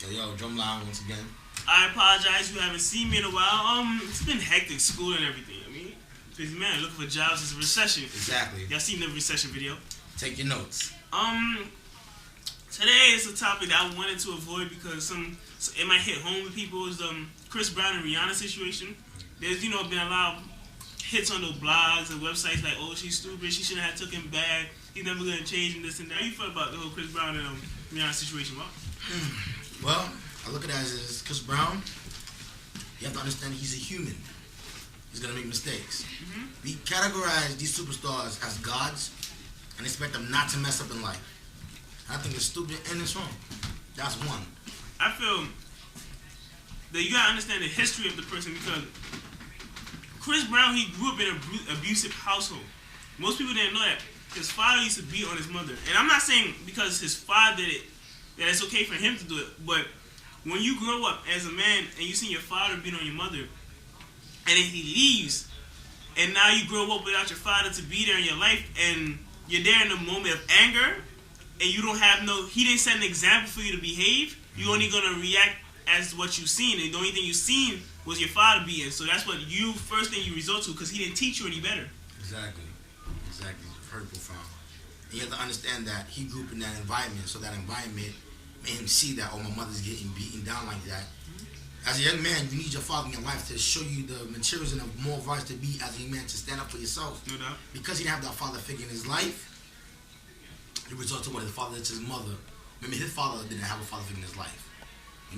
Yo, drumline once again. I apologize. You haven't seen me in a while. It's been hectic, school and everything. I mean, busy man looking for jobs. It's a recession. Exactly. Y'all seen the recession video? Take your notes. Today is a topic that I wanted to avoid because it might hit home with people. Is Chris Brown and Rihanna situation. There's been a lot of hits on the blogs and websites like, oh, she's stupid. She shouldn't have took him back. He's never gonna change and this and that. How you feel about the whole Chris Brown and Rihanna situation? Well, I look at it as Chris Brown. You have to understand he's a human. He's gonna make mistakes. Mm-hmm. We categorize these superstars as gods and expect them not to mess up in life. I think it's stupid and it's wrong. That's one. I feel that you gotta understand the history of the person because Chris Brown, he grew up in an abusive household. Most people didn't know that. His father used to beat on his mother. And I'm not saying because his father did it that it's okay for him to do it. But when you grow up as a man and you see your father beat on your mother and then he leaves and now you grow up without your father to be there in your life and you're there in a moment of anger and you don't have he didn't set an example for you to behave, you're only going to react as what you've seen. And the only thing you've seen was your father beating. So that's what first thing you resort to because he didn't teach you any better. Exactly. Very profound. And you have to understand that he grew up in that environment, so that environment made him see that, oh, my mother's getting beaten down like that. As a young man, you need your father in your life to show you the materials and the moral rights to be as a man, to stand up for yourself. No doubt. Because he didn't have that father figure in his life, he resorted to what his father did to his mother. Maybe his father didn't have a father figure in his life.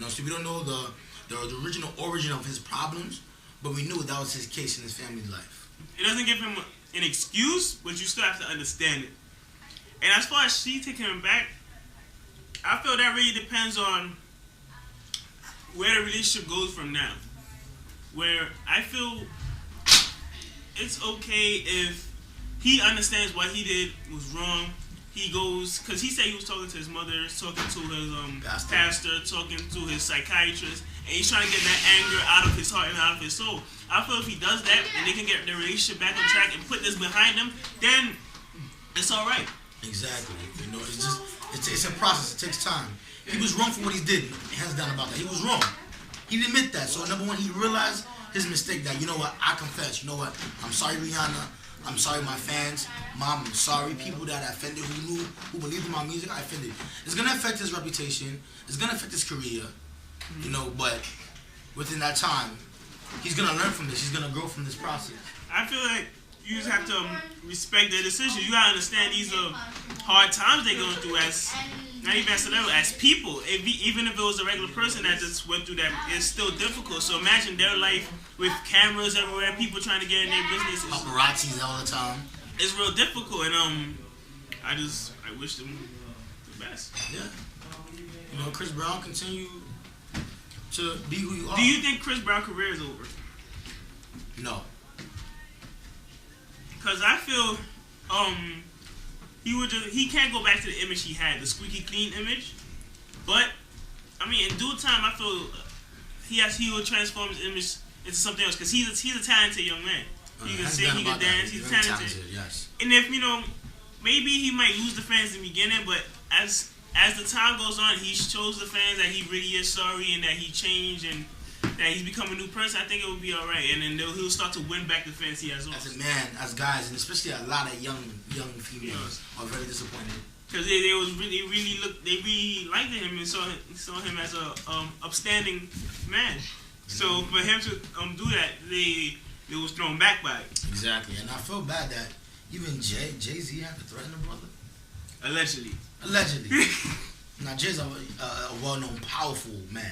So we don't know the original origin of his problems, but we knew that was his case in his family life. It doesn't give him an excuse, but you still have to understand it. And as far as she taking him back, I feel that really depends on where the relationship goes from now. Where I feel it's okay if he understands what he did was wrong. He goes, because he said he was talking to his mother, talking to his pastor, talking to his psychiatrist, and he's trying to get that anger out of his heart and out of his soul. I feel if he does that and they can get their relationship back on track and put this behind them, then it's all right. Exactly. It's a process. It takes time. He was wrong for what he did. Hands down about that. He was wrong. He didn't admit that. So number one, he realized his mistake. That I confess. You know what? I'm sorry, Rihanna. I'm sorry, my fans. Mom, I'm sorry. People that I offended, who believed in my music, I offended. It's gonna affect his reputation. It's gonna affect his career. But within that time, he's gonna learn from this. He's gonna grow from this process. I feel like you just have to respect their decisions. You gotta understand these are hard times they're going through as not even as celebrities, as people. Even if it was a regular person that just went through that, it's still difficult. So imagine their life with cameras everywhere, people trying to get in their business. Paparazzis all the time. It's real difficult, and I wish them the best. Yeah. Chris Brown continue to be who you are. Do you think Chris Brown's career is over? No. Because I feel he can't go back to the image he had, the squeaky clean image. But I mean, in due time, I feel he will transform his image into something else because he's a talented young man. He can sing, he can dance, he's talented. Yes. And if maybe he might lose the fans in the beginning, but as the time goes on, he shows the fans that he really is sorry and that he changed and that he's become a new person. I think it will be all right, and then he'll start to win back the fans he has lost. As a man, as guys, and especially a lot of young females are very disappointed because they really liked him and saw him as a upstanding man. So for him to do that, they was thrown back by it. Exactly, and I feel bad that even Jay-Z had to threaten the brother. Allegedly. Now Jay's a well-known, powerful man.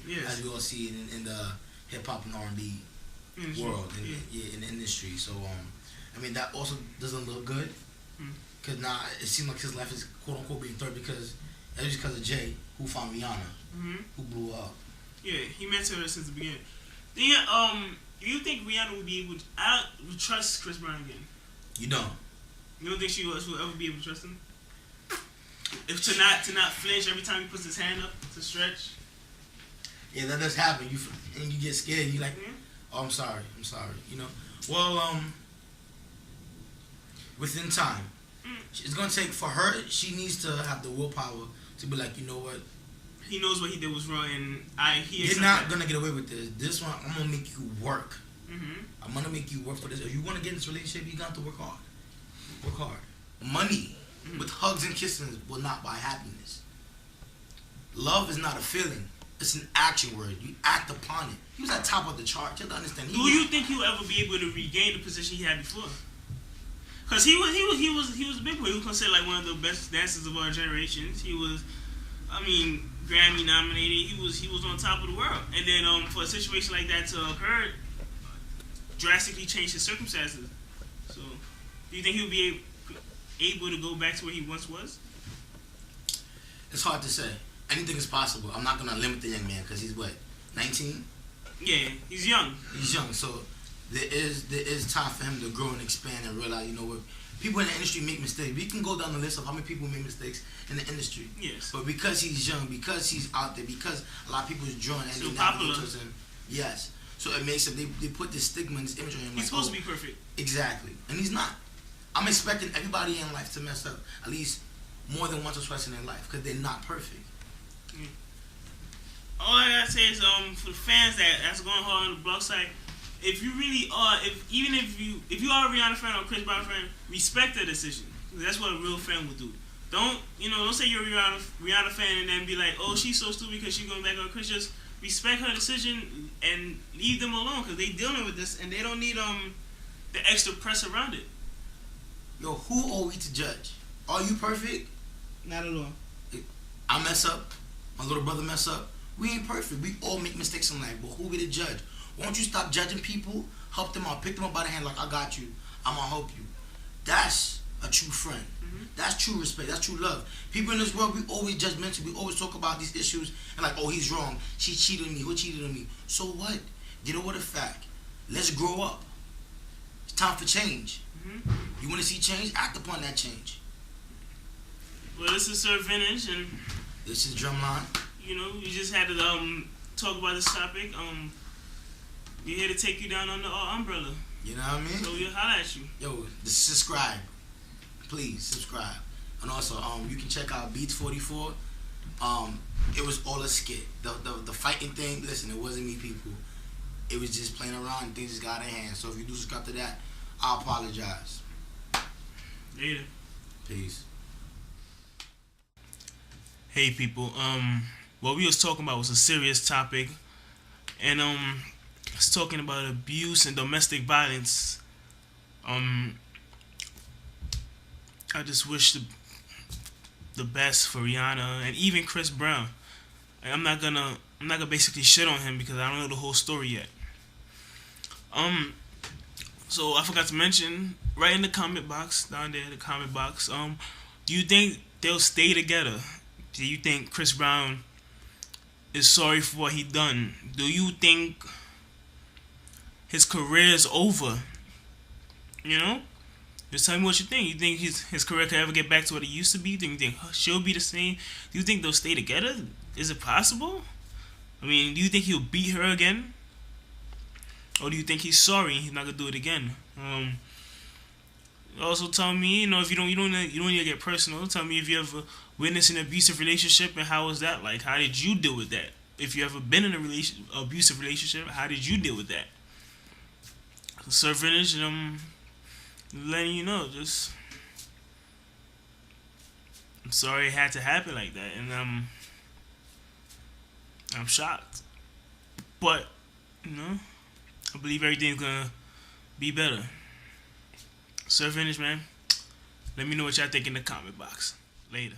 Yeah. As we all see in the hip-hop and R&B world, in the industry. So, that also doesn't look good. Because now it seems like his life is quote-unquote being threatened because of Jay, who found Rihanna, who blew up. Yeah, he mentioned her since the beginning. Do you think Rihanna would be able to... I don't trust Chris Brown again. You don't? You don't think she will ever be able to trust him? If to not flinch every time he puts his hand up to stretch. Yeah, that does happen. You get scared. You like, oh, I'm sorry. Well, within time, it's gonna take for her. She needs to have the willpower to be like, you know what, he knows what he did was wrong, and You're not gonna get away with this. This one, I'm gonna make you work. Mm-hmm. I'm gonna make you work for this. If you wanna get in this relationship, you got to work hard. Work hard. Money with hugs and kisses will not buy happiness. Love is not a feeling. It's an action word. You act upon it. He was at top of the chart. You have to understand. Do you think he'll ever be able to regain the position he had before? Because he was a big boy. He was considered like one of the best dancers of our generations. He was, Grammy nominated. He was on top of the world. And then for a situation like that to occur, drastically changed his circumstances. So, do you think he'll be able to go back to where he once was? It's hard to say. Anything is possible. I'm not gonna limit the young man because he's what, 19? Yeah, he's young. He's young, so there is time for him to grow and expand and realize, you know what, people in the industry make mistakes. We can go down the list of how many people make mistakes in the industry. Yes. But because he's young, because he's out there, because a lot of people is drawing and so they popular. towards him. Yes. So it makes him. They put this stigma and this image on him. He's supposed to be perfect. Exactly, and he's not. I'm expecting everybody in life to mess up at least more than once or twice in their life because they're not perfect. All I gotta say is for the fans that's going hard on the blog site, if you really are, if you are a Rihanna fan or a Chris Brown fan, respect their decision. That's what a real fan would do. Don't say you're a Rihanna fan and then be like, oh, she's so stupid because she's going back on Chris. Just respect her decision and leave them alone because they dealing with this and they don't need the extra press around it. Yo, who are we to judge? Are you perfect? Not at all. I mess up. My little brother mess up. We ain't perfect. We all make mistakes in life, but who we to judge? Won't you stop judging people? Help them out. Pick them up by the hand like, I got you. I'm going to help you. That's a true friend. Mm-hmm. That's true respect. That's true love. People in this world, we always judgmental. We always talk about these issues and like, oh, he's wrong. She cheated on me. Who cheated on me? So what? Get over the fact. Let's grow up. It's time for change. Mm-hmm. You want to see change? Act upon that change. Well, this is Sir Vintage, and this is Drumline. We just had to talk about this topic. We're here to take you down under our umbrella. You know what I mean? So we'll holler at you. Yo, subscribe. Please subscribe. And also, you can check out Beats 44. It was all a skit. The fighting thing, listen, it wasn't me, people. It was just playing around and things just got out of hand. So if you do subscribe to that, I apologize. Later. Peace. Hey people, what we was talking about was a serious topic, and it's talking about abuse and domestic violence. I just wish the best for Rihanna and even Chris Brown. I'm not gonna basically shit on him because I don't know the whole story yet. So I forgot to mention, right in the comment box down there, do you think they'll stay together? Do you think Chris Brown is sorry for what he done? Do you think his career is over? Just tell me what you think. You think his career could ever get back to what it used to be? Do you think she'll be the same? Do you think they'll stay together? Is it possible? Do you think he'll beat her again? Or do you think he's sorry and he's not gonna do it again? Also tell me, if you don't need to get personal, tell me if you ever witnessed an abusive relationship and how was that like? How did you deal with that? If you ever been in a abusive relationship, how did you deal with that? Sir Vintage, and I'm letting you know, I'm sorry it had to happen like that, and I'm shocked. But, I believe everything's gonna be better. Sir Vintage, man, let me know what y'all think in the comment box. Later.